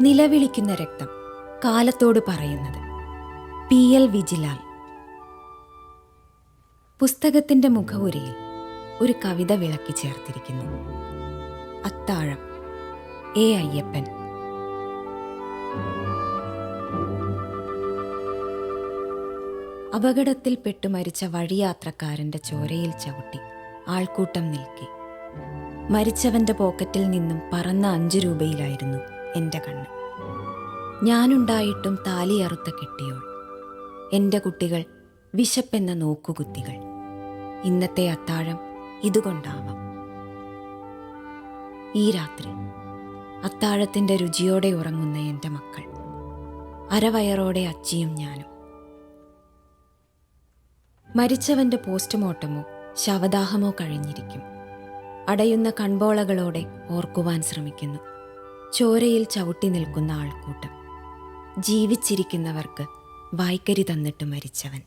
നിലവിളിക്കുന്ന രക്തം കാലത്തോട് പറയുന്നത്. പി.എൽ. വിജിലാൽ. പുസ്തകത്തിന്റെ മുഖവുരയിൽ ഒരു കവിത വിളക്കി ചേർത്തിരിക്കുന്നു. അത്താഴം, എ. അയ്യപ്പൻ. അപകടത്തിൽപ്പെട്ടു മരിച്ച വഴിയാത്രക്കാരന്റെ ചോരയിൽ ചവിട്ടി ആൾക്കൂട്ടം നിൽക്കി. മരിച്ചവന്റെ പോക്കറ്റിൽ നിന്നും പറന്ന 5 രൂപയിലായിരുന്നു എൻ്റെ കണ്ണ്. ഞാനുണ്ടായിട്ടും താലിയറുത്ത കെട്ടിയോൾ, എൻ്റെ കുട്ടികൾ വിശപ്പെന്ന നോക്കുകുത്തികൾ. ഇന്നത്തെ അത്താഴം ഇതുകൊണ്ടാവാം. ഈ രാത്രി അത്താഴത്തിൻ്റെ രുചിയോടെ ഉറങ്ങുന്ന എൻ്റെ മക്കൾ, അരവയറോടെ അച്ചിയും ഞാനും. മരിച്ചവന്റെ പോസ്റ്റ്മോർട്ടമോ ശവദാഹമോ കഴിഞ്ഞിരിക്കും. അടയുന്ന കൺപോളകളോടെ ഓർക്കുവാൻ ശ്രമിക്കുന്നു ചോരയിൽ ചവിട്ടി നിൽക്കുന്ന ആൾക്കൂട്ടം. ജീവിച്ചിരിക്കുന്നവർക്ക് വായ്ക്കരി തന്നിട്ട് മരിച്ചവൻ.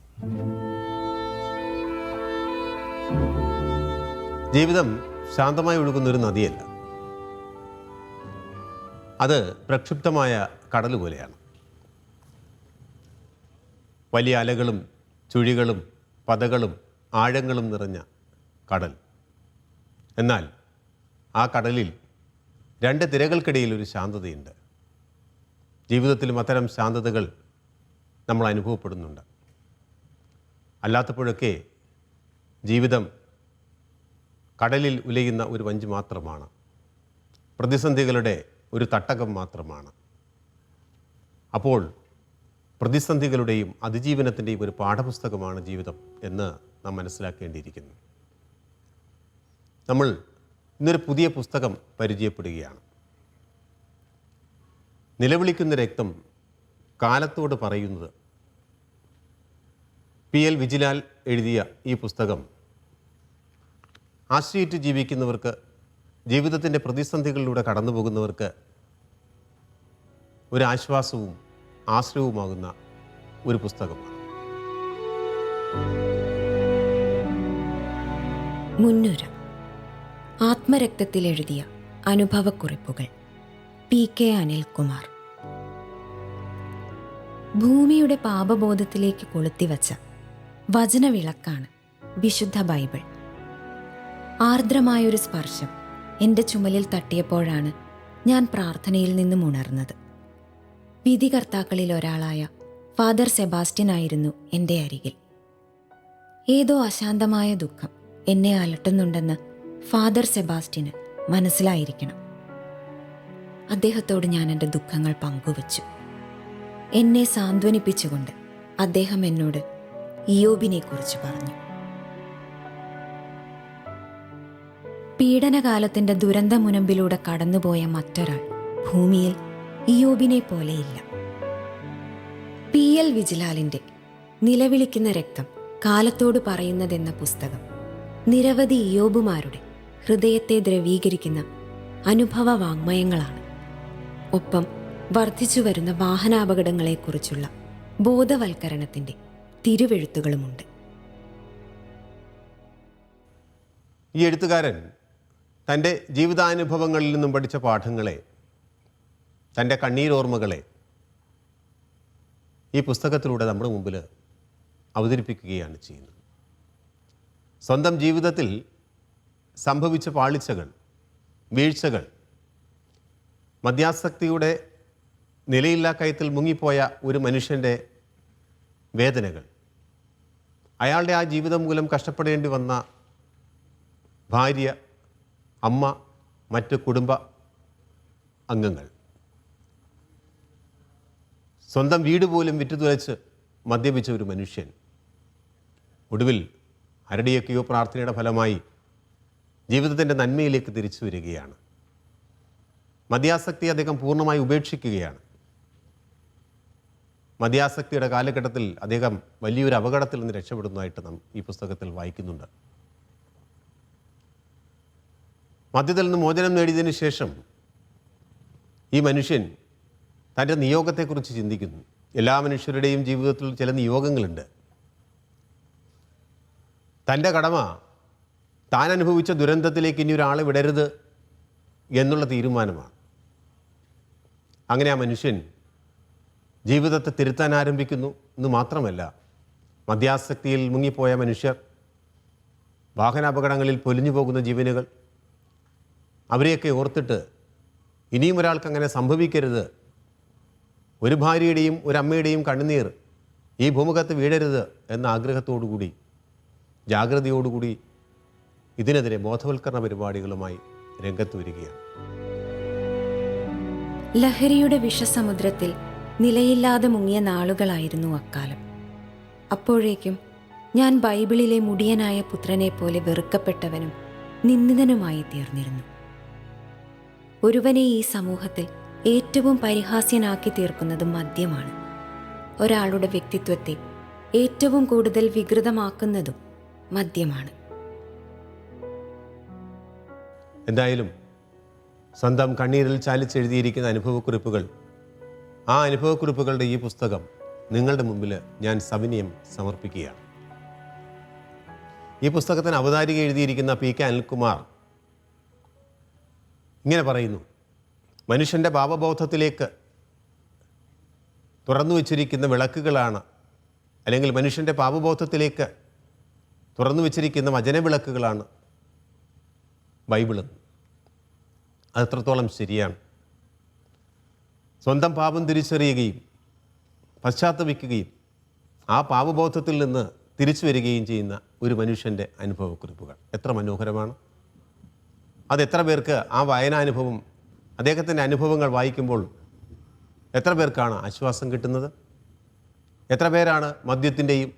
ജീവിതം ശാന്തമായി ഒഴുകുന്നൊരു നദിയല്ല, അത് പ്രക്ഷുബ്ധമായ കടൽ പോലെയാണ്. വലിയ അലകളും ചുഴികളും പതകളും ആഴങ്ങളും നിറഞ്ഞ കടൽ. എന്നാൽ ആ കടലിൽ 2 തിരകൾക്കിടയിൽ ഒരു ശാന്തതയുണ്ട്. ജീവിതത്തിലും അത്തരം ശാന്തതകൾ നമ്മൾ അനുഭവപ്പെടുന്നുണ്ട്. അല്ലാത്തപ്പോഴൊക്കെ ജീവിതം കടലിൽ ഉലയുന്ന ഒരു വഞ്ചി മാത്രമാണ്, പ്രതിസന്ധികളുടെ ഒരു തട്ടകം മാത്രമാണ്. അപ്പോൾ പ്രതിസന്ധികളുടെയും അതിജീവനത്തിൻ്റെയും ഒരു പാഠപുസ്തകമാണ് ജീവിതം എന്ന് നാം മനസ്സിലാക്കേണ്ടിയിരിക്കുന്നു. നമ്മൾ ഇന്നൊരു പുതിയ പുസ്തകം പരിചയപ്പെടുകയാണ്. നിലവിളിക്കുന്ന രക്തം കാലത്തോട് പറയുന്നത്. പി.എൽ. വിജിലാൽ എഴുതിയ ഈ പുസ്തകം ആശ്രയിച്ച് ജീവിക്കുന്നവർക്ക്, ജീവിതത്തിൻ്റെ പ്രതിസന്ധികളിലൂടെ കടന്നു പോകുന്നവർക്ക് ഒരു ആശ്വാസവും ആശ്രയവുമാകുന്ന ഒരു പുസ്തകമാണ്. മുൻനുര. ആത്മരക്തത്തിൽ എഴുതിയ അനുഭവക്കുറിപ്പുകൾ. പി.കെ. അനിൽകുമാർ. ഭൂമിയുടെ പാപബോധത്തിലേക്ക് കൊളുത്തിവച്ച വചനവിളക്കാണ് വിശുദ്ധ ബൈബിൾ. ആർദ്രമായൊരു സ്പർശം എൻ്റെ ചുമലിൽ തട്ടിയപ്പോഴാണ് ഞാൻ പ്രാർത്ഥനയിൽ നിന്നും ഉണർന്നത്. വിധികർത്താക്കളിൽ ഒരാളായ ഫാദർ സെബാസ്റ്റ്യൻ ആയിരുന്നു എൻ്റെ അരികിൽ. ഏതോ അശാന്തമായ ദുഃഖം എന്നെ അലട്ടുന്നുണ്ടെന്ന് ഫാദർ സെബാസ്റ്റ്യന് മനസ്സിലായിരിക്കണം. അദ്ദേഹത്തോട് ഞാൻ എൻ്റെ ദുഃഖങ്ങൾ പങ്കുവച്ചു. എന്നെ സാന്ത്വനിപ്പിച്ചുകൊണ്ട് അദ്ദേഹം എന്നോട് ഇയ്യോബിനെ കുറിച്ച് പറഞ്ഞു. പീഡനകാലത്തിൻ്റെ ദുരന്ത മുനമ്പിലൂടെ കടന്നുപോയ മറ്റൊരാൾ ഭൂമിയിൽ ഇയ്യോബിനെ പോലെയില്ല. പി.എൽ. വിജിലാലിൻ്റെ നിലവിളിക്കുന്ന രക്തം കാലത്തോട് പറയുന്നതെന്ന പുസ്തകം നിരവധി ഇയ്യോബുമാരുടെ ഹൃദയത്തെ ദ്രവീകരിക്കുന്ന അനുഭവ വാങ്മയങ്ങളാണ്. ഒപ്പം വർദ്ധിച്ചു വരുന്ന വാഹനാപകടങ്ങളെക്കുറിച്ചുള്ള ബോധവൽക്കരണത്തിൻ്റെ തിരുവെഴുത്തുകളുമുണ്ട്. ഈ എഴുത്തുകാരൻ തൻ്റെ ജീവിതാനുഭവങ്ങളിൽ നിന്നും പഠിച്ച പാഠങ്ങളെ, തൻ്റെ കണ്ണീരോർമ്മകളെ ഈ പുസ്തകത്തിലൂടെ നമ്മുടെ മുമ്പിൽ അവതരിപ്പിക്കുകയാണ് ചെയ്യുന്നത്. സ്വന്തം ജീവിതത്തിൽ സംഭവിച്ച പാളിച്ചകൾ, വീഴ്ചകൾ, മദ്യാസക്തിയുടെ നിലയില്ലാ കയത്തിൽ മുങ്ങിപ്പോയ ഒരു മനുഷ്യൻ്റെ വേദനകൾ, അയാളുടെ ആ ജീവിതം മൂലം കഷ്ടപ്പെടേണ്ടി വന്ന ഭാര്യ, അമ്മ, മറ്റ് കുടുംബ അംഗങ്ങൾ, സ്വന്തം വീട് പോലും വിറ്റുതുലച്ച് മദ്യപിച്ച ഒരു മനുഷ്യൻ, ഒടുവിൽ ആരുടെയൊക്കെയോ പ്രാർത്ഥനയുടെ ഫലമായി ജീവിതത്തിൻ്റെ നന്മയിലേക്ക് തിരിച്ചു വരികയാണ്. മദ്യാസക്തി അദ്ദേഹം പൂർണ്ണമായി ഉപേക്ഷിക്കുകയാണ്. മദ്യാസക്തിയുടെ കാലഘട്ടത്തിൽ അദ്ദേഹം വലിയൊരു അപകടത്തിൽ നിന്ന് രക്ഷപ്പെടുന്നതായിട്ട് നാം ഈ പുസ്തകത്തിൽ വായിക്കുന്നുണ്ട്. മദ്യത്തിൽ നിന്ന് മോചനം നേടിയതിന് ശേഷം ഈ മനുഷ്യൻ തൻ്റെ നിയോഗത്തെക്കുറിച്ച് ചിന്തിക്കുന്നു. എല്ലാ മനുഷ്യരുടെയും ജീവിതത്തിൽ ചില നിയോഗങ്ങളുണ്ട്. തൻ്റെ കടമ താൻ അനുഭവിച്ച ദുരന്തത്തിലേക്ക് ഇനി ഒരാളെ വിടരുത് എന്നുള്ള തീരുമാനമാണ്. അങ്ങനെ ആ മനുഷ്യൻ ജീവിതത്തെ തിരുത്താൻ ആരംഭിക്കുന്നു എന്ന് മാത്രമല്ല, മദ്യാസക്തിയിൽ മുങ്ങിപ്പോയ മനുഷ്യർ, വാഹനാപകടങ്ങളിൽ പൊലിഞ്ഞു പോകുന്ന ജീവനുകൾ, അവരെയൊക്കെ ഓർത്തിട്ട് ഇനിയും ഒരാൾക്ക് അങ്ങനെ സംഭവിക്കരുത്, ഒരു ഭാര്യയുടെയും ഒരു അമ്മയുടെയും കണ്ണുനീർ ഈ ഭൂമുഖത്ത് വീഴരുത് എന്ന ആഗ്രഹത്തോടുകൂടി, ജാഗ്രതയോടുകൂടി ഇതിനെതിരെ ബോധവൽക്കരണ പരിപാടികളുമായി രംഗത്ത് വരികയാണ്. ലഹരിയുടെ വിഷസമുദ്രത്തിൽ നിലയില്ലാതെ മുങ്ങിയ നാളുകളായിരുന്നു അക്കാലം. അപ്പോഴേക്കും ഞാൻ ബൈബിളിലെ മുടിയനായ പുത്രനെ പോലെ വെറുക്കപ്പെട്ടവനും നിന്ദിതനുമായി തീർന്നിരുന്നു. ഒരുവനെ ഈ സമൂഹത്തിൽ ഏറ്റവും പരിഹാസ്യനാക്കി തീർക്കുന്നത് മദ്യമാണ്. ഒരാളുടെ വ്യക്തിത്വത്തെ ഏറ്റവും കൂടുതൽ വികൃതമാക്കുന്നതും മദ്യമാണ്. എന്തായാലും സ്വന്തം കണ്ണീരിൽ ചാലിച്ചെഴുതിയിരിക്കുന്ന അനുഭവക്കുറിപ്പുകൾ, ആ അനുഭവക്കുറിപ്പുകളുടെ ഈ പുസ്തകം നിങ്ങളുടെ മുമ്പിൽ ഞാൻ സവിനയം സമർപ്പിക്കുകയാണ്. ഈ പുസ്തകത്തിന് അവതാരിക എഴുതിയിരിക്കുന്ന പി കെ അനിൽകുമാർ ഇങ്ങനെ പറയുന്നു: മനുഷ്യൻ്റെ പാപബോധത്തിലേക്ക് തുറന്നു വച്ചിരിക്കുന്ന വിളക്കുകളാണ്, അല്ലെങ്കിൽ മനുഷ്യൻ്റെ പാപബോധത്തിലേക്ക് തുറന്നു വച്ചിരിക്കുന്ന വചനവിളക്കുകളാണ് ബൈബിള്. അത് എത്രത്തോളം ശരിയാണ്. സ്വന്തം പാപം തിരിച്ചറിയുകയും പശ്ചാത്തപിക്കുകയും ആ പാപബോധത്തിൽ നിന്ന് തിരിച്ചു വരികയും ചെയ്യുന്ന ഒരു മനുഷ്യൻ്റെ അനുഭവക്കുറിപ്പുകൾ എത്ര മനോഹരമാണ്. അതെത്ര പേർക്ക് ആ വായനാനുഭവം, അദ്ദേഹത്തിൻ്റെ അനുഭവങ്ങൾ വായിക്കുമ്പോൾ എത്ര പേർക്കാണ് ആശ്വാസം കിട്ടുന്നത്? എത്ര പേരാണ് മദ്യത്തിൻ്റെയും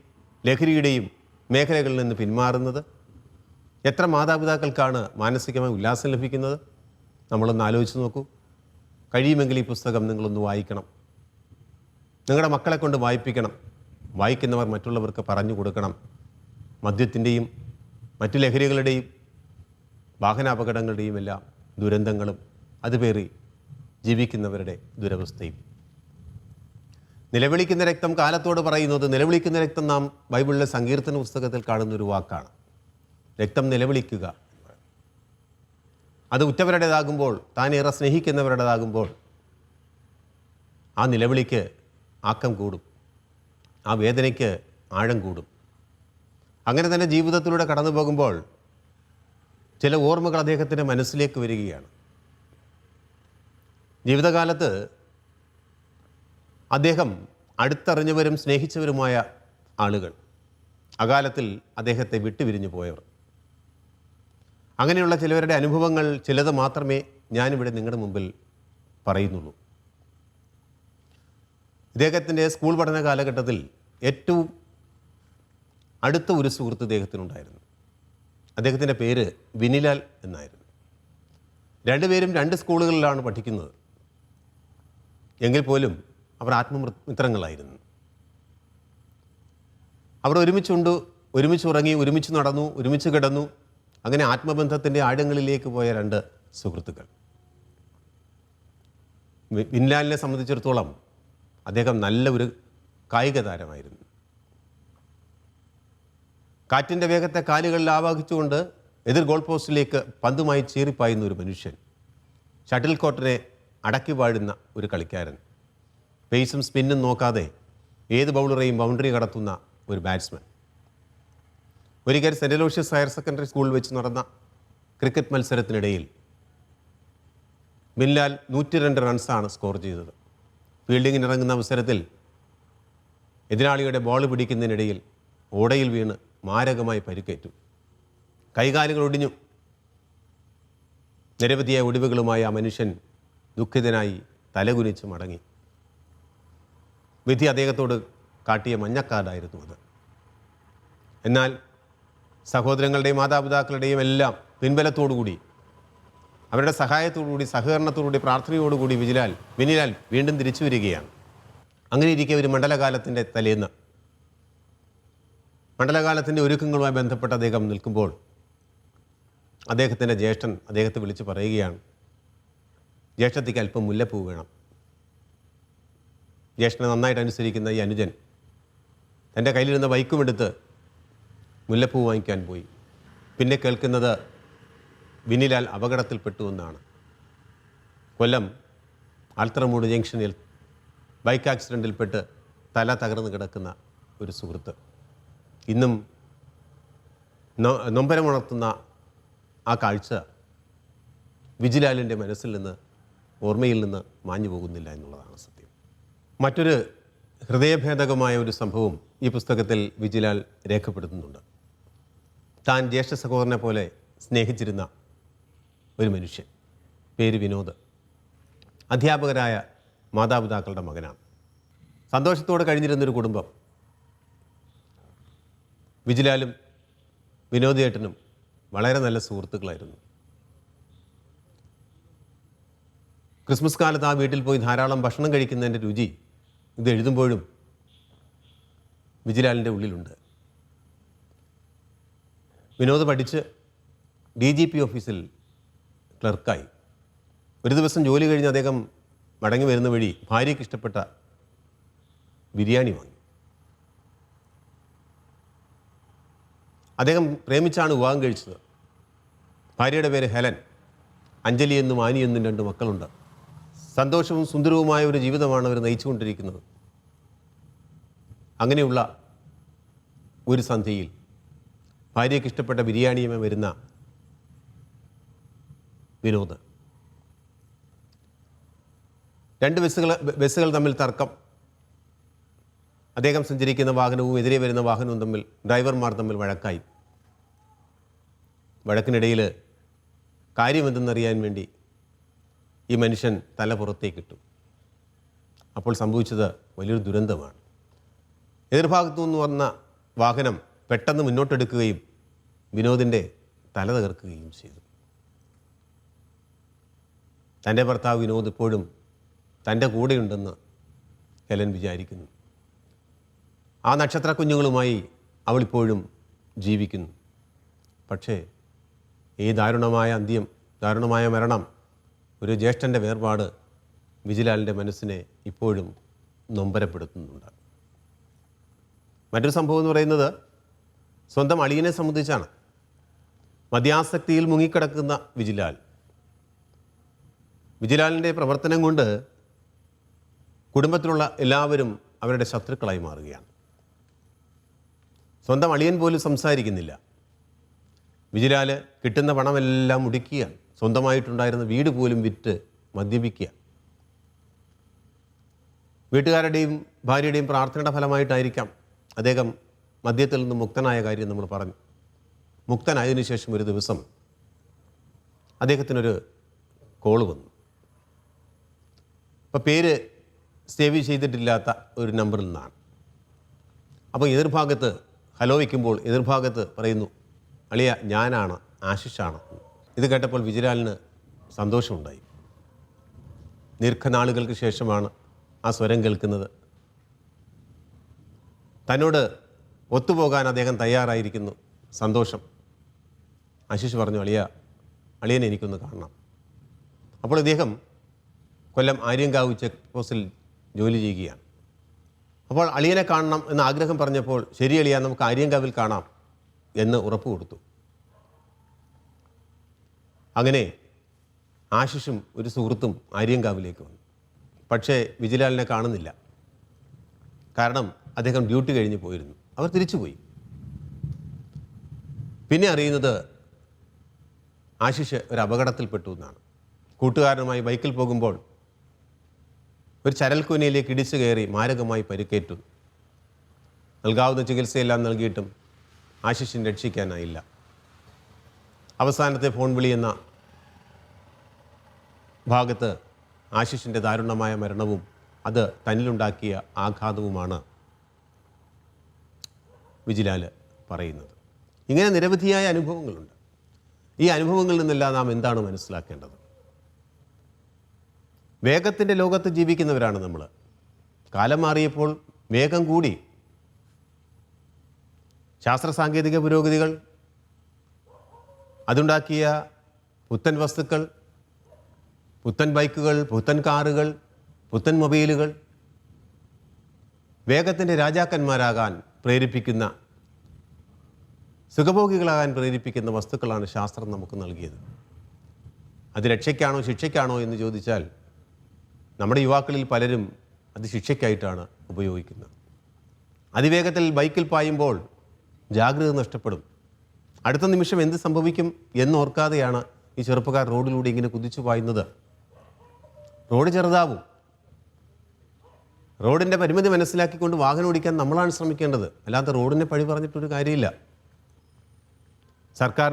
ലഹരിയുടെയും മേഖലകളിൽ നിന്ന് പിന്മാറുന്നത്? എത്ര മാതാപിതാക്കൾക്കാണ് മാനസികമായി ഉല്ലാസം ലഭിക്കുന്നത്? നമ്മളൊന്ന് ആലോചിച്ച് നോക്കൂ. കഴിയുമെങ്കിൽ ഈ പുസ്തകം നിങ്ങളൊന്ന് വായിക്കണം. നിങ്ങളുടെ മക്കളെ കൊണ്ട് വായിപ്പിക്കണം. വായിക്കുന്നവർ മറ്റുള്ളവർക്ക് പറഞ്ഞു കൊടുക്കണം. മദ്യത്തിൻ്റെയും മറ്റു ലഹരികളുടെയും വാഹനാപകടങ്ങളുടെയും എല്ലാം ദുരന്തങ്ങളും അതുപേറി ജീവിക്കുന്നവരുടെ ദുരവസ്ഥയും. നിലവിളിക്കുന്ന രക്തം കാലത്തോട് പറയുന്നത്, നിലവിളിക്കുന്ന രക്തം നാം ബൈബിളിലെ സങ്കീർത്തന പുസ്തകത്തിൽ കാണുന്നൊരു വാക്കാണ്. രക്തം നിലവിളിക്കുക. അത് ഉറ്റവരുടേതാകുമ്പോൾ, താൻ ഏറെ സ്നേഹിക്കുന്നവരുടേതാകുമ്പോൾ ആ നിലവിളിക്ക് ആക്കം കൂടും, ആ വേദനയ്ക്ക് ആഴം കൂടും. അങ്ങനെ തന്നെ ജീവിതത്തിലൂടെ കടന്നു പോകുമ്പോൾ ചില ഓർമ്മകൾ അദ്ദേഹത്തിൻ്റെ മനസ്സിലേക്ക് വരികയാണ്. ജീവിതകാലത്ത് അദ്ദേഹം അടുത്തറിഞ്ഞവരും സ്നേഹിച്ചവരുമായ ആളുകൾ, അകാലത്തിൽ അദ്ദേഹത്തെ വിട്ടുപിരിഞ്ഞു പോയവർ, അങ്ങനെയുള്ള ചിലവരുടെ അനുഭവങ്ങൾ ചിലത് മാത്രമേ ഞാനിവിടെ നിങ്ങളുടെ മുമ്പിൽ പറയുന്നുള്ളൂ. ഇദ്ദേഹത്തിൻ്റെ സ്കൂൾ പഠന കാലഘട്ടത്തിൽ ഏറ്റവും അടുത്ത ഒരു സുഹൃത്ത് ഇദ്ദേഹത്തിനുണ്ടായിരുന്നു. അദ്ദേഹത്തിൻ്റെ പേര് വിനിലാൽ എന്നായിരുന്നു. രണ്ടുപേരും രണ്ട് സ്കൂളുകളിലാണ് പഠിക്കുന്നത്. എങ്കിൽ പോലും അവർ ആത്മമിത്രങ്ങളായിരുന്നു. അവർ ഒരുമിച്ചുണ്ട്, ഒരുമിച്ച് ഉറങ്ങി, ഒരുമിച്ച് നടന്നു, ഒരുമിച്ച് കിടന്നു. അങ്ങനെ ആത്മബന്ധത്തിൻ്റെ ആഴങ്ങളിലേക്ക് പോയ രണ്ട് സുഹൃത്തുക്കൾ. വിനിലാലിനെ സംബന്ധിച്ചിടത്തോളം അദ്ദേഹം നല്ല ഒരു കായിക താരമായിരുന്നു. കാറ്റിൻ്റെ വേഗത്തെ കാലുകളിൽ ആവാഹിച്ചുകൊണ്ട് എതിർ ഗോൾ പോസ്റ്റിലേക്ക് പന്തുമായി ചീറിപ്പായുന്ന ഒരു മനുഷ്യൻ, ഷട്ടിൽ കോർട്ടിനെ അടക്കി വാഴുന്ന ഒരു കളിക്കാരൻ, പേസും സ്പിന്നും നോക്കാതെ ഏത് ബൗളറെയും ബൗണ്ടറി കടത്തുന്ന ഒരു ബാറ്റ്സ്മാൻ. ഒരിക്കൽ സെൻറ്റ് അലോഷ്യസ് ഹയർ സെക്കൻഡറി സ്കൂളിൽ വെച്ച് നടന്ന ക്രിക്കറ്റ് മത്സരത്തിനിടയിൽ വിനിലാൽ 102 റൺസാണ് സ്കോർ ചെയ്തത്. ഫീൽഡിങ്ങിനിറങ്ങുന്ന അവസരത്തിൽ എതിരാളിയുടെ ബോൾ പിടിക്കുന്നതിനിടയിൽ ഓടയിൽ വീണ് മാരകമായി പരിക്കേറ്റു. കൈകാലുകൾ ഒടിഞ്ഞു. നിരവധിയായ ഒടിവുകളുമായി ആ മനുഷ്യൻ ദുഃഖിതനായി തലകുനിച്ച് മടങ്ങി. വിധി അദ്ദേഹത്തോട് കാട്ടിയ മഞ്ഞക്കാർഡായിരുന്നു അത്. എന്നാൽ സഹോദരങ്ങളുടെയും മാതാപിതാക്കളുടെയും എല്ലാം പിൻബലത്തോടുകൂടി, അവരുടെ സഹായത്തോടുകൂടി, സഹകരണത്തോടുകൂടി, പ്രാർത്ഥനയോടുകൂടി വിനിലാൽ വീണ്ടും തിരിച്ചു വരികയാണ്. അങ്ങനെ ഇരിക്കെ ഒരു മണ്ഡലകാലത്തിൻ്റെ തലേന്ന്, മണ്ഡലകാലത്തിൻ്റെ ഒരുക്കങ്ങളുമായി ബന്ധപ്പെട്ട് അദ്ദേഹം നിൽക്കുമ്പോൾ അദ്ദേഹത്തിൻ്റെ ജ്യേഷ്ഠൻ അദ്ദേഹത്തെ വിളിച്ച് പറയുകയാണ്, ജ്യേഷ്ഠത്തിക്ക് അല്പം മുല്ലപ്പൂ വേണം. ജ്യേഷ്ഠനെ നന്നായിട്ട് അനുസരിക്കുന്ന ഈ അനുജൻ തൻ്റെ കയ്യിലിരുന്ന ബൈക്കുമെടുത്ത് മുല്ലപ്പൂ വാങ്ങിക്കാൻ പോയി. പിന്നെ കേൾക്കുന്നത് വിനിലാൽ അപകടത്തിൽപ്പെട്ടു എന്നാണ്. കൊല്ലം ആൽത്തറമൂട് ജംഗ്ഷനിൽ ബൈക്ക് ആക്സിഡൻറ്റിൽപ്പെട്ട് തല തകർന്ന് കിടക്കുന്ന ഒരു സുഹൃത്ത്. ഇന്നും നൊമ്പരമുണർത്തുന്ന ആ കാഴ്ച വിജിലാലിൻ്റെ മനസ്സിൽ നിന്ന്, ഓർമ്മയിൽ നിന്ന് മാഞ്ഞു പോകുന്നില്ല എന്നുള്ളതാണ് സത്യം. മറ്റൊരു ഹൃദയഭേദകമായ ഒരു സംഭവം ഈ പുസ്തകത്തിൽ വിജിലാൽ രേഖപ്പെടുത്തുന്നുണ്ട്. താൻ ജ്യേഷ്ഠ സഹോദരനെ പോലെ സ്നേഹിച്ചിരുന്ന ഒരു മനുഷ്യൻ, പേര് വിനോദ്, അധ്യാപകരായ മാതാപിതാക്കളുടെ മകനാണ്. സന്തോഷത്തോടെ കഴിഞ്ഞിരുന്നൊരു കുടുംബം. വിജിലാലും വിനോദേട്ടനും വളരെ നല്ല സുഹൃത്തുക്കളായിരുന്നു. ക്രിസ്മസ് കാലത്ത് ആ വീട്ടിൽ പോയി ധാരാളം ഭക്ഷണം കഴിക്കുന്നതിൻ്റെ രുചി ഇത് എഴുതുമ്പോഴും വിജിലാലിൻ്റെ ഉള്ളിലുണ്ട്. വിനോദ് പഠിച്ച് DGP ഓഫീസിൽ ക്ലർക്കായി. ഒരു ദിവസം ജോലി കഴിഞ്ഞ് അദ്ദേഹം മടങ്ങി വരുന്ന വഴി ഭാര്യയ്ക്ക് ഇഷ്ടപ്പെട്ട ബിരിയാണി വാങ്ങി. അദ്ദേഹം പ്രേമിച്ചാണ് വിവാഹം കഴിച്ചത്. ഭാര്യയുടെ പേര് ഹെലൻ. അഞ്ജലി എന്നും ആനി എന്നും 2 മക്കളുണ്ട്. സന്തോഷവും സുന്ദരവുമായ ഒരു ജീവിതമാണ് അവർ നയിച്ചുകൊണ്ടിരിക്കുന്നത്. അങ്ങനെയുള്ള ഒരു സന്ധ്യയിൽ ഭാര്യയ്ക്ക് ഇഷ്ടപ്പെട്ട ബിരിയാണിയുമായി വരുന്ന വിനോദ്, 2 ബസ്സുകൾ തമ്മിൽ തർക്കം. അദ്ദേഹം സഞ്ചരിക്കുന്ന വാഹനവും എതിരെ വരുന്ന വാഹനവും തമ്മിൽ, ഡ്രൈവർമാർ തമ്മിൽ വഴക്കായി. വഴക്കിനിടയിൽ കാര്യമെന്തെന്നറിയാൻ വേണ്ടി ഈ മനുഷ്യൻ തല പുറത്തേക്കിട്ടു. അപ്പോൾ സംഭവിച്ചത് വലിയൊരു ദുരന്തമാണ്. എതിർഭാഗത്തു നിന്ന് വന്ന വാഹനം പെട്ടെന്ന് മുന്നോട്ടെടുക്കുകയും വിനോദിൻ്റെ തല തകർക്കുകയും ചെയ്തു. തൻ്റെ ഭർത്താവ് വിനോദ് ഇപ്പോഴും തൻ്റെ കൂടെയുണ്ടെന്ന് ഹെലൻ വിചാരിക്കുന്നു. ആ നക്ഷത്ര കുഞ്ഞുങ്ങളുമായി അവളിപ്പോഴും ജീവിക്കുന്നു. പക്ഷേ ഈ ദാരുണമായ അന്ത്യം, ദാരുണമായ മരണം, ഒരു ജ്യേഷ്ഠൻ്റെ വേർപാട് വിജിലാലിൻ്റെ മനസ്സിനെ ഇപ്പോഴും നൊമ്പരപ്പെടുത്തുന്നുണ്ട്. മറ്റൊരു സംഭവം എന്ന് പറയുന്നത് സ്വന്തം അളിയനെ സംബന്ധിച്ചാണ്. മദ്യാസക്തിയിൽ മുങ്ങിക്കിടക്കുന്ന വിജിലാലിൻ്റെ പ്രവർത്തനം കൊണ്ട് കുടുംബത്തിലുള്ള എല്ലാവരും അവരുടെ ശത്രുക്കളായി മാറുകയാണ്. സ്വന്തം അളിയൻ പോലും സംസാരിക്കുന്നില്ല. വിജിലാല് കിട്ടുന്ന പണമെല്ലാം മുടിക്കുകയാണ്. സ്വന്തമായിട്ടുണ്ടായിരുന്ന വീട് പോലും വിറ്റ് മദ്യപിക്കുക. വീട്ടുകാരുടെയും ഭാര്യയുടെയും പ്രാർത്ഥനയുടെ ഫലമായിട്ടായിരിക്കാം അദ്ദേഹം മദ്യത്തിൽ നിന്ന് മുക്തനായ കാര്യം നമ്മൾ പറഞ്ഞു. മുക്തനായതിനു ശേഷം ഒരു ദിവസം അദ്ദേഹത്തിനൊരു കോള് വന്നു. അപ്പോൾ പേര് സേവ് ചെയ്തിട്ടില്ലാത്ത ഒരു നമ്പറിൽ നിന്നാണ്. അപ്പോൾ എതിർഭാഗത്ത് ഹലോ വയ്ക്കുമ്പോൾ എതിർഭാഗത്ത് പറയുന്നു, അളിയ ഞാനാണ്, ആശിഷാണ്. ഇത് കേട്ടപ്പോൾ വിജിലാലിന് സന്തോഷമുണ്ടായി. ദീർഘനാളുകൾക്ക് ശേഷമാണ് ആ സ്വരം കേൾക്കുന്നത്. തന്നോട് ഒത്തുപോകാൻ അദ്ദേഹം തയ്യാറായിരിക്കുന്നു. സന്തോഷം. ആശിഷ് പറഞ്ഞു, അളിയനെ എനിക്കൊന്ന് കാണണം. അപ്പോൾ ഇദ്ദേഹം കൊല്ലം ആര്യങ്കാവ് ചെക്ക് പോസ്റ്റിൽ ജോലി ചെയ്യുകയാണ്. അപ്പോൾ അളിയനെ കാണണം എന്ന ആഗ്രഹം പറഞ്ഞപ്പോൾ ശരി അളിയ, നമുക്ക് ആര്യങ്കാവിൽ കാണാം എന്ന് ഉറപ്പ് കൊടുത്തു. അങ്ങനെ ആശിഷും ഒരു സുഹൃത്തും ആര്യങ്കാവിലേക്ക് വന്നു. പക്ഷേ വിജിലാലിനെ കാണുന്നില്ല. കാരണം അദ്ദേഹം ഡ്യൂട്ടി കഴിഞ്ഞ് പോയിരുന്നു. അവർ തിരിച്ചുപോയി. പിന്നെ അറിയുന്നത് ആശിഷ് ഒരു അപകടത്തിൽപ്പെട്ടു എന്നാണ്. കൂട്ടുകാരനുമായി ബൈക്കിൽ പോകുമ്പോൾ ഒരു ചരൽക്കൂനയിലേക്ക് ഇടിച്ചു കയറി മാരകമായി പരിക്കേറ്റു. നൽകാവുന്ന ചികിത്സയെല്ലാം നൽകിയിട്ടും ആശിഷിനെ രക്ഷിക്കാനായില്ല. അവസാനത്തെ ഫോൺ വിളി എന്ന ഭാഗത്ത് ആശിഷിൻ്റെ ദാരുണമായ മരണവും അത് തന്നിലുണ്ടാക്കിയ ആഘാതവുമാണ് വിജിലാൽ പറയുന്നത്. ഇങ്ങനെ നിരവധിയായ അനുഭവങ്ങളുണ്ട്. ഈ അനുഭവങ്ങളിൽ നിന്നെല്ലാം നാം എന്താണ് മനസ്സിലാക്കേണ്ടത്? വേഗത്തിൻ്റെ ലോകത്ത് ജീവിക്കുന്നവരാണ് നമ്മൾ. കാലം മാറിയപ്പോൾ വേഗം കൂടി. ശാസ്ത്ര സാങ്കേതിക പുരോഗതികൾ, അതുണ്ടാക്കിയ പുത്തൻ വസ്തുക്കൾ, പുത്തൻ ബൈക്കുകൾ, പുത്തൻ കാറുകൾ, പുത്തൻ മൊബൈലുകൾ, വേഗത്തിൻ്റെ രാജാക്കന്മാരാകാൻ പ്രേരിപ്പിക്കുന്ന, സുഖഭോഗികളാകാൻ പ്രേരിപ്പിക്കുന്ന വസ്തുക്കളാണ് ശാസ്ത്രം നമുക്ക് നൽകിയത്. അത് രക്ഷയ്ക്കാണോ ശിക്ഷയ്ക്കാണോ എന്ന് ചോദിച്ചാൽ നമ്മുടെ യുവാക്കളിൽ പലരും അത് ശിക്ഷയ്ക്കായിട്ടാണ് ഉപയോഗിക്കുന്നത്. അതിവേഗത്തിൽ ബൈക്കിൽ പായുമ്പോൾ ജാഗ്രത നഷ്ടപ്പെടും. അടുത്ത നിമിഷം എന്ത് സംഭവിക്കും എന്നോർക്കാതെയാണ് ഈ ചെറുപ്പക്കാർ റോഡിലൂടെ ഇങ്ങനെ കുതിച്ചു പായുന്നത്. റോഡ് ചെറുതാവും. റോഡിൻ്റെ പരിമിതി മനസ്സിലാക്കിക്കൊണ്ട് വാഹനം ഓടിക്കാൻ നമ്മളാണ് ശ്രമിക്കേണ്ടത്. അല്ലാതെ റോഡിനെ പഴി പറഞ്ഞിട്ടൊരു കാര്യമില്ല. സർക്കാർ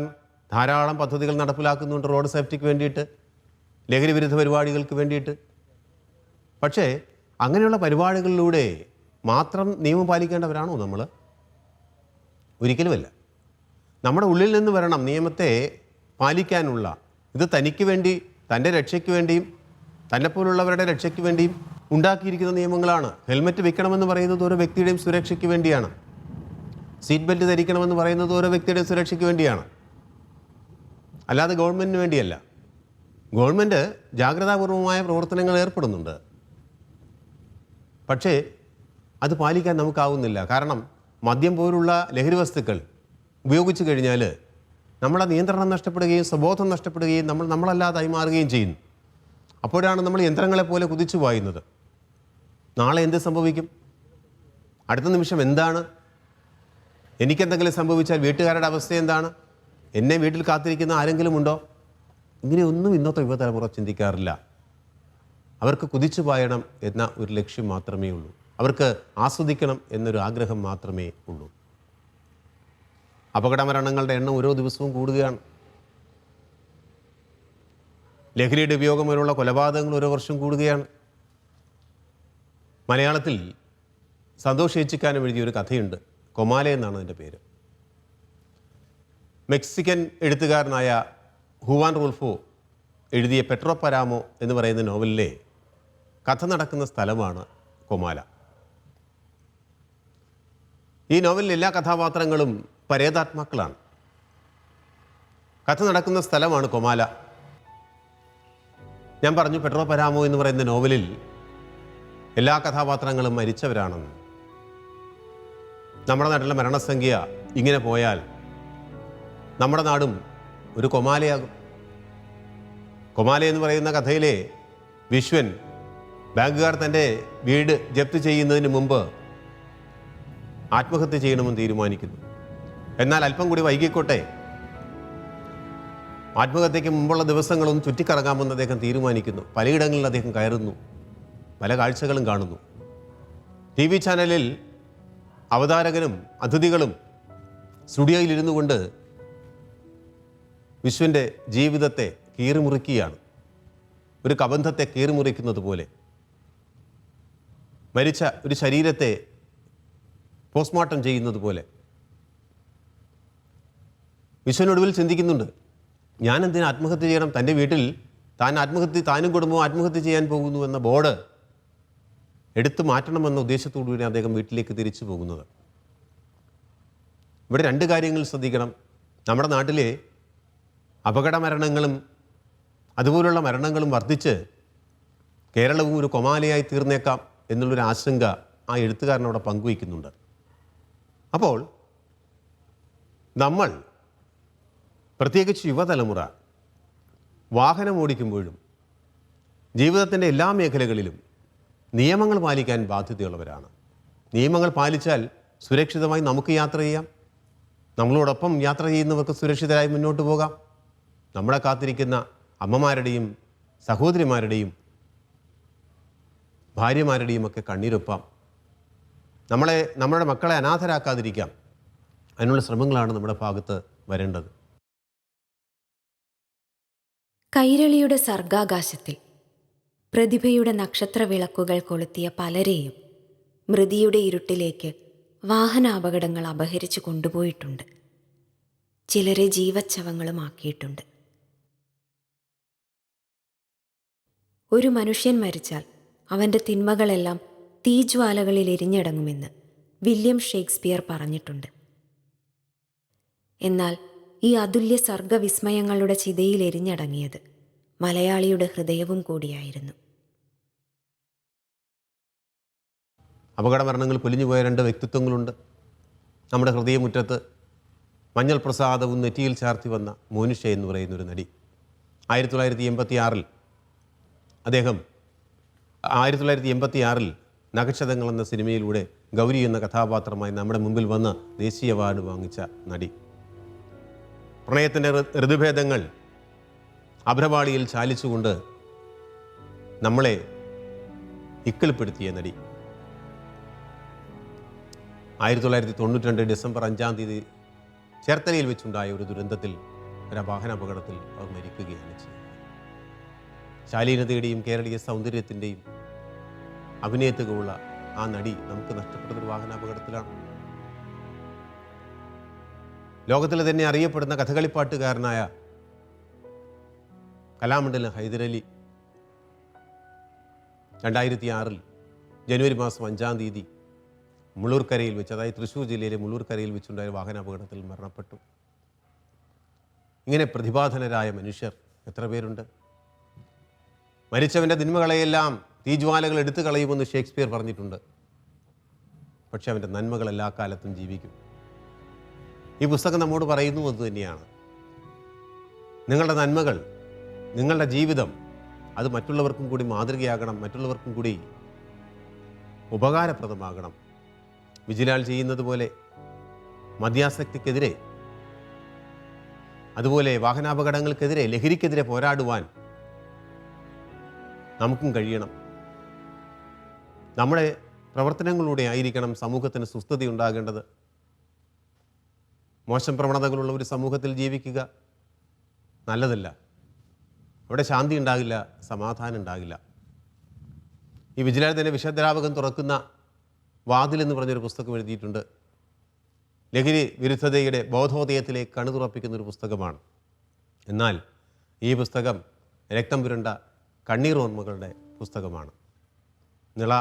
ധാരാളം പദ്ധതികൾ നടപ്പിലാക്കുന്നുണ്ട് റോഡ് സേഫ്റ്റിക്ക് വേണ്ടിയിട്ട്, ലഹരി വിരുദ്ധ പരിപാടികൾക്ക് വേണ്ടിയിട്ട്. പക്ഷേ അങ്ങനെയുള്ള പരിപാടികളിലൂടെ മാത്രം നിയമം പാലിക്കേണ്ടവരാണോ നമ്മൾ? ഒരിക്കലുമല്ല. നമ്മുടെ ഉള്ളിൽ നിന്ന് വരണം നിയമത്തെ പാലിക്കാനുള്ള. ഇത് തനിക്ക് വേണ്ടി, തൻ്റെ രക്ഷയ്ക്ക് വേണ്ടിയും തന്നെപ്പോലുള്ളവരുടെ രക്ഷയ്ക്ക് വേണ്ടിയും ഉണ്ടാക്കിയിരിക്കുന്ന നിയമങ്ങളാണ്. ഹെൽമെറ്റ് വെക്കണമെന്ന് പറയുന്നത് ഓരോ വ്യക്തിയുടെയും സുരക്ഷയ്ക്ക് വേണ്ടിയാണ്. സീറ്റ് ബെൽറ്റ് ധരിക്കണമെന്ന് പറയുന്നത് ഓരോ വ്യക്തിയുടെയും സുരക്ഷയ്ക്ക് വേണ്ടിയാണ്, അല്ലാതെ ഗവൺമെൻറ്റിന് വേണ്ടിയല്ല. ഗവൺമെൻറ് ജാഗ്രതാപൂർവമായ പ്രവർത്തനങ്ങൾ ഏർപ്പെടുന്നുണ്ട്. പക്ഷേ അത് പാലിക്കാൻ നമുക്കാവുന്നില്ല. കാരണം മദ്യം പോലുള്ള ലഹരി വസ്തുക്കൾ ഉപയോഗിച്ചു കഴിഞ്ഞാൽ നമ്മളെ നിയന്ത്രണം നഷ്ടപ്പെടുകയും സ്വബോധം നഷ്ടപ്പെടുകയും നമ്മളല്ലാതായി മാറുകയും ചെയ്യുന്നു. അപ്പോഴാണ് നമ്മൾ യന്ത്രങ്ങളെ പോലെ കുതിച്ചു പായുന്നത്. നാളെ എന്ത് സംഭവിക്കും? അടുത്ത നിമിഷം എന്താണ്? എനിക്കെന്തെങ്കിലും സംഭവിച്ചാൽ വീട്ടുകാരുടെ അവസ്ഥ എന്താണ്? എന്നെ വീട്ടിൽ കാത്തിരിക്കുന്ന ആരെങ്കിലും ഉണ്ടോ? ഇങ്ങനെയൊന്നും ഇന്നത്തെ യുവതലമുറ ചിന്തിക്കാറില്ല. അവർക്ക് കുതിച്ചു പായണം എന്ന ഒരു ലക്ഷ്യം മാത്രമേ ഉള്ളൂ. അവർക്ക് ആസ്വദിക്കണം എന്നൊരു ആഗ്രഹം മാത്രമേ ഉള്ളൂ. അപകടമരണങ്ങളുടെ എണ്ണം ഓരോ ദിവസവും കൂടുകയാണ്. ലഹരിയുടെ ഉപയോഗം മൂലമുള്ള കൊലപാതകങ്ങൾ ഓരോ വർഷം കൂടുകയാണ്. മലയാളത്തിൽ സന്തോഷ് ഏച്ചിക്കാനം എഴുതിയൊരു കഥയുണ്ട്. കൊമാല എന്നാണ് അതിൻ്റെ പേര്. മെക്സിക്കൻ എഴുത്തുകാരനായ ഹുവാൻ റൂൾഫോ എഴുതിയ പെട്രോ പരാമോ എന്ന് പറയുന്ന നോവലിലെ കഥ നടക്കുന്ന സ്ഥലമാണ് കൊമാല. ഈ നോവലിലെ എല്ലാ കഥാപാത്രങ്ങളും പരേതാത്മാക്കളാണ്. കഥ നടക്കുന്ന സ്ഥലമാണ് കൊമാല. ഞാൻ പറഞ്ഞു പെട്രോ പരാമോ എന്ന് പറയുന്ന നോവലിൽ എല്ലാ കഥാപാത്രങ്ങളും മരിച്ചവരാണെന്ന്. നമ്മുടെ നാട്ടിലെ മരണസംഖ്യ ഇങ്ങനെ പോയാൽ നമ്മുടെ നാടും ഒരു കൊമാലയാകും. കൊമാല എന്ന് പറയുന്ന കഥയിലെ വിശ്വൻ ബാങ്കുകാർ തൻ്റെ വീട് ജപ്തി ചെയ്യുന്നതിന് മുമ്പ് ആത്മഹത്യ ചെയ്യണമെന്ന് തീരുമാനിക്കുന്നു. എന്നാൽ അല്പം കൂടി വൈകിക്കോട്ടെ, ആത്മഹത്യയ്ക്ക് മുമ്പുള്ള ദിവസങ്ങളൊന്നും ചുറ്റിക്കറങ്ങാമെന്ന് അദ്ദേഹം തീരുമാനിക്കുന്നു. പലയിടങ്ങളിൽ അദ്ദേഹം കയറുന്നു, പല കാഴ്ചകളും കാണുന്നു. TV ചാനലിൽ അവതാരകനും അതിഥികളും സ്റ്റുഡിയോയിലിരുന്നു കൊണ്ട് വിശ്വൻ്റെ ജീവിതത്തെ കീറിമുറിക്കുകയാണ്. ഒരു കബന്ധത്തെ കീറിമുറിക്കുന്നത് പോലെ മരിച്ച ഒരു ശരീരത്തെ പോസ്റ്റ്മോർട്ടം ചെയ്യുന്നത് പോലെ. വിശ്വനൊടുവിൽ ചിന്തിക്കുന്നുണ്ട്, ഞാൻ എന്തിനാ ആത്മഹത്യ ചെയ്യണം? തൻ്റെ വീട്ടിൽ താനും കുടുംബവും ആത്മഹത്യ ചെയ്യാൻ പോകുന്നു എന്ന ബോർഡ് എടുത്തു മാറ്റണമെന്ന ഉദ്ദേശത്തോടുകൂടി അദ്ദേഹം വീട്ടിലേക്ക് തിരിച്ചു പോകുന്നത്. ഇവിടെ രണ്ട് കാര്യങ്ങൾ ശ്രദ്ധിക്കണം. നമ്മുടെ നാട്ടിലെ അപകട മരണങ്ങളും അതുപോലുള്ള മരണങ്ങളും വർദ്ധിച്ച് കേരളവും ഒരു കൊമാലയായി തീർന്നേക്കാം എന്നുള്ളൊരു ആശങ്ക ആ എഴുത്തുകാരനവിടെ പങ്കുവയ്ക്കുന്നുണ്ട്. അപ്പോൾ നമ്മൾ, പ്രത്യേകിച്ച് യുവതലമുറ, വാഹനം ഓടിക്കുമ്പോഴും ജീവിതത്തിൻ്റെ എല്ലാ മേഖലകളിലും നിയമങ്ങൾ പാലിക്കാൻ ബാധ്യതയുള്ളവരാണ്. നിയമങ്ങൾ പാലിച്ചാൽ സുരക്ഷിതമായി നമുക്ക് യാത്ര ചെയ്യാം. നമ്മളോടൊപ്പം യാത്ര ചെയ്യുന്നവർക്ക് സുരക്ഷിതരായി മുന്നോട്ട് പോകാം. നമ്മളെ കാത്തിരിക്കുന്ന അമ്മമാരുടെയും സഹോദരിമാരുടെയും ഭാര്യമാരുടെയും ഒക്കെ കണ്ണീരൊപ്പാം. നമ്മുടെ മക്കളെ അനാഥരാക്കാതിരിക്കാം. അതിനുള്ള ശ്രമങ്ങളാണ് നമ്മുടെ ഭാഗത്ത് വരേണ്ടത്. കൈരളിയുടെ സർഗാകാശത്തിൽ പ്രതിഭയുടെ നക്ഷത്രവിളക്കുകൾ കൊളുത്തിയ പലരെയും മൃതിയുടെ ഇരുട്ടിലേക്ക് വാഹനാപകടങ്ങൾ അപഹരിച്ചു കൊണ്ടുപോയിട്ടുണ്ട്. ചിലരെ ജീവച്ഛവങ്ങളുമാക്കിയിട്ടുണ്ട്. ഒരു മനുഷ്യൻ മരിച്ചാൽ അവൻ്റെ തിന്മകളെല്ലാം തീജ്വാലകളിൽ എരിഞ്ഞടങ്ങുമെന്ന് വില്യം ഷേക്സ്പിയർ പറഞ്ഞിട്ടുണ്ട്. എന്നാൽ ഈ അതുല്യ സർഗവിസ്മയങ്ങളുടെ ചിതയിൽ എരിഞ്ഞടങ്ങിയത് മലയാളിയുടെ ഹൃദയവും കൂടിയായിരുന്നു. അപകടമരണങ്ങൾ പൊലിഞ്ഞുപോയ രണ്ട് വ്യക്തിത്വങ്ങളുണ്ട്. നമ്മുടെ ഹൃദയമുറ്റത്ത് മഞ്ഞൾ പ്രസാദവും നെറ്റിയിൽ ചാർത്തി വന്ന മോനിഷ എന്ന് പറയുന്നൊരു നടി. 1986 അദ്ദേഹം 1986 നഖക്ഷതങ്ങൾ എന്ന സിനിമയിലൂടെ ഗൗരി എന്ന കഥാപാത്രമായി നമ്മുടെ മുമ്പിൽ വന്ന് ദേശീയ അവാർഡ് വാങ്ങിച്ച നടി. പ്രണയത്തിൻ്റെ ഋതുഭേദങ്ങൾ അഭ്രപാളിയിൽ ചാലിച്ചുകൊണ്ട് നമ്മളെ ഇക്കിളിപ്പെടുത്തിയ നടി. 1992 ഡിസംബർ 5-ാം തീയതി ചേർത്തലയിൽ വെച്ചുണ്ടായ ഒരു ദുരന്തത്തിൽ, ഒരു വാഹനാപകടത്തിൽ അവർ മരിക്കുകയാണ് ചെയ്തത്. ശാലീനതയുടെയും കേരളീയ സൗന്ദര്യത്തിൻ്റെയും അഭിനയത്തുകയുള്ള ആ നടി നമുക്ക് നഷ്ടപ്പെടുന്നൊരു വാഹനാപകടത്തിലാണ്. ലോകത്തിലെ തന്നെ അറിയപ്പെടുന്ന കഥകളിപ്പാട്ടുകാരനായ കലാമണ്ഡലം ഹൈദരലി 2006 ജനുവരി മാസം 5-ാം തീയതി മുള്ളൂർക്കരയിൽ വെച്ച്, അതായത് തൃശ്ശൂർ ജില്ലയിലെ മുള്ളൂർക്കരയിൽ വെച്ചുണ്ടായ വാഹനാപകടത്തിൽ മരണപ്പെട്ടു. ഇങ്ങനെ പ്രതിഭാധനരായ മനുഷ്യർ എത്ര പേരുണ്ട്? മരിച്ചവൻ്റെ തിന്മകളെയെല്ലാം തീജ്വാലകൾ എടുത്തു കളയുമെന്ന് ഷേക്സ്പിയർ പറഞ്ഞിട്ടുണ്ട്. പക്ഷെ അവൻ്റെ നന്മകൾ എല്ലാ കാലത്തും ജീവിക്കും. ഈ പുസ്തകം നമ്മോട് പറയുന്നു അതുതന്നെയാണ്. നിങ്ങളുടെ നന്മകൾ, നിങ്ങളുടെ ജീവിതം അത് മറ്റുള്ളവർക്കും കൂടി മാതൃകയാകണം, മറ്റുള്ളവർക്കും കൂടി ഉപകാരപ്രദമാകണം. വിജിലാൽ ചെയ്യുന്നത് പോലെ മദ്യാസക്തിക്കെതിരെ, അതുപോലെ വാഹനാപകടങ്ങൾക്കെതിരെ, ലഹരിക്കെതിരെ പോരാടുവാൻ നമുക്കും കഴിയണം. നമ്മുടെ പ്രവർത്തനങ്ങളിലൂടെ ആയിരിക്കണം സമൂഹത്തിന് സുസ്ഥിതി ഉണ്ടാകേണ്ടത്. മോശം പ്രവണതകളുള്ള ഒരു സമൂഹത്തിൽ ജീവിക്കുക നല്ലതല്ല. അവിടെ ശാന്തി ഉണ്ടാകില്ല, സമാധാനം ഉണ്ടാകില്ല. ഈ വിജിലാൽ തന്നെ വിശദ്രാവകം തുറക്കുന്ന വാതിൽ എന്ന് പറഞ്ഞൊരു പുസ്തകം എഴുതിയിട്ടുണ്ട്. ലഹരി വിരുദ്ധതയുടെ ബോധോദയത്തിലേക്ക് കണ്ണുതുറപ്പിക്കുന്നൊരു പുസ്തകമാണ്. എന്നാൽ ഈ പുസ്തകം രക്തം പുരണ്ട കണ്ണീർ ഓർമ്മകളുടെ പുസ്തകമാണ്. നിള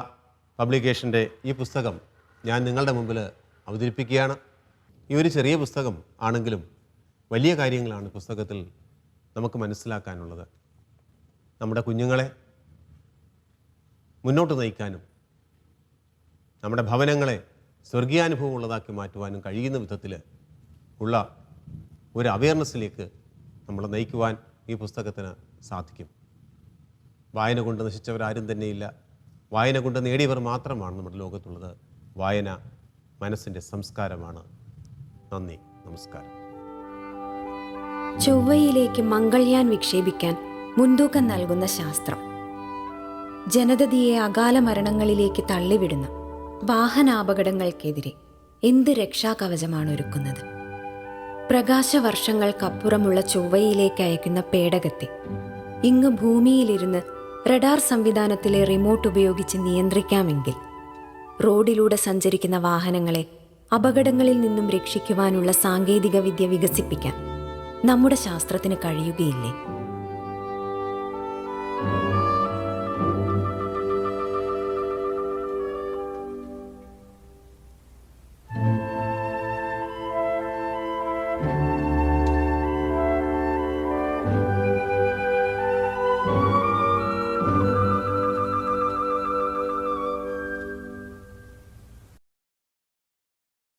പബ്ലിക്കേഷൻ്റെ ഈ പുസ്തകം ഞാൻ നിങ്ങളുടെ മുമ്പിൽ അവതരിപ്പിക്കുകയാണ്. ഈ ഒരു ചെറിയ പുസ്തകം ആണെങ്കിലും വലിയ കാര്യങ്ങളാണ് പുസ്തകത്തിൽ നമുക്ക് മനസ്സിലാക്കാനുള്ളത്. നമ്മുടെ കുഞ്ഞുങ്ങളെ മുന്നോട്ട് നയിക്കാനും നമ്മുടെ ഭവനങ്ങളെ സ്വർഗീയാനുഭവം ഉള്ളതാക്കി മാറ്റുവാനും കഴിയുന്ന വിധത്തിൽ ഉള്ള ഒരു അവയർനെസ്സിലേക്ക് നമ്മളെ നയിക്കുവാൻ ഈ പുസ്തകത്തിന് സാധിക്കും. വായന കൊണ്ട് നശിച്ചവരാരും തന്നെയില്ല. വായന കൊണ്ട് നേടിയവർ മാത്രമാണ് നമ്മുടെ ലോകത്തുള്ളത്. വായന മനസ്സിൻ്റെ സംസ്കാരമാണ്. നന്ദി, നമസ്കാരം. ചൊവ്വയിലേക്ക് മംഗൾയാൻ വിക്ഷേപിക്കാൻ മുൻതൂക്കം നൽകുന്ന ശാസ്ത്രം, ജനതയെ അകാല മരണങ്ങളിലേക്ക് തള്ളിവിടുന്ന വാഹനാപകടങ്ങൾക്കെതിരെ എന്ത് രക്ഷാകവചമാണ് ഒരുക്കുന്നത്? പ്രകാശവർഷങ്ങൾക്കപ്പുറമുള്ള ചൊവ്വയിലേക്ക് അയക്കുന്ന പേടകത്തെ ഇങ്ങ് ഭൂമിയിലിരുന്ന് റഡാർ സംവിധാനത്തിലെ റിമോട്ട് ഉപയോഗിച്ച് നിയന്ത്രിക്കാമെങ്കിൽ റോഡിലൂടെ സഞ്ചരിക്കുന്ന വാഹനങ്ങളെ അപകടങ്ങളിൽ നിന്നും രക്ഷിക്കുവാനുള്ള സാങ്കേതിക വിദ്യ വികസിപ്പിക്കാൻ നമ്മുടെ ശാസ്ത്രത്തിന് കഴിയുകയില്ലേ?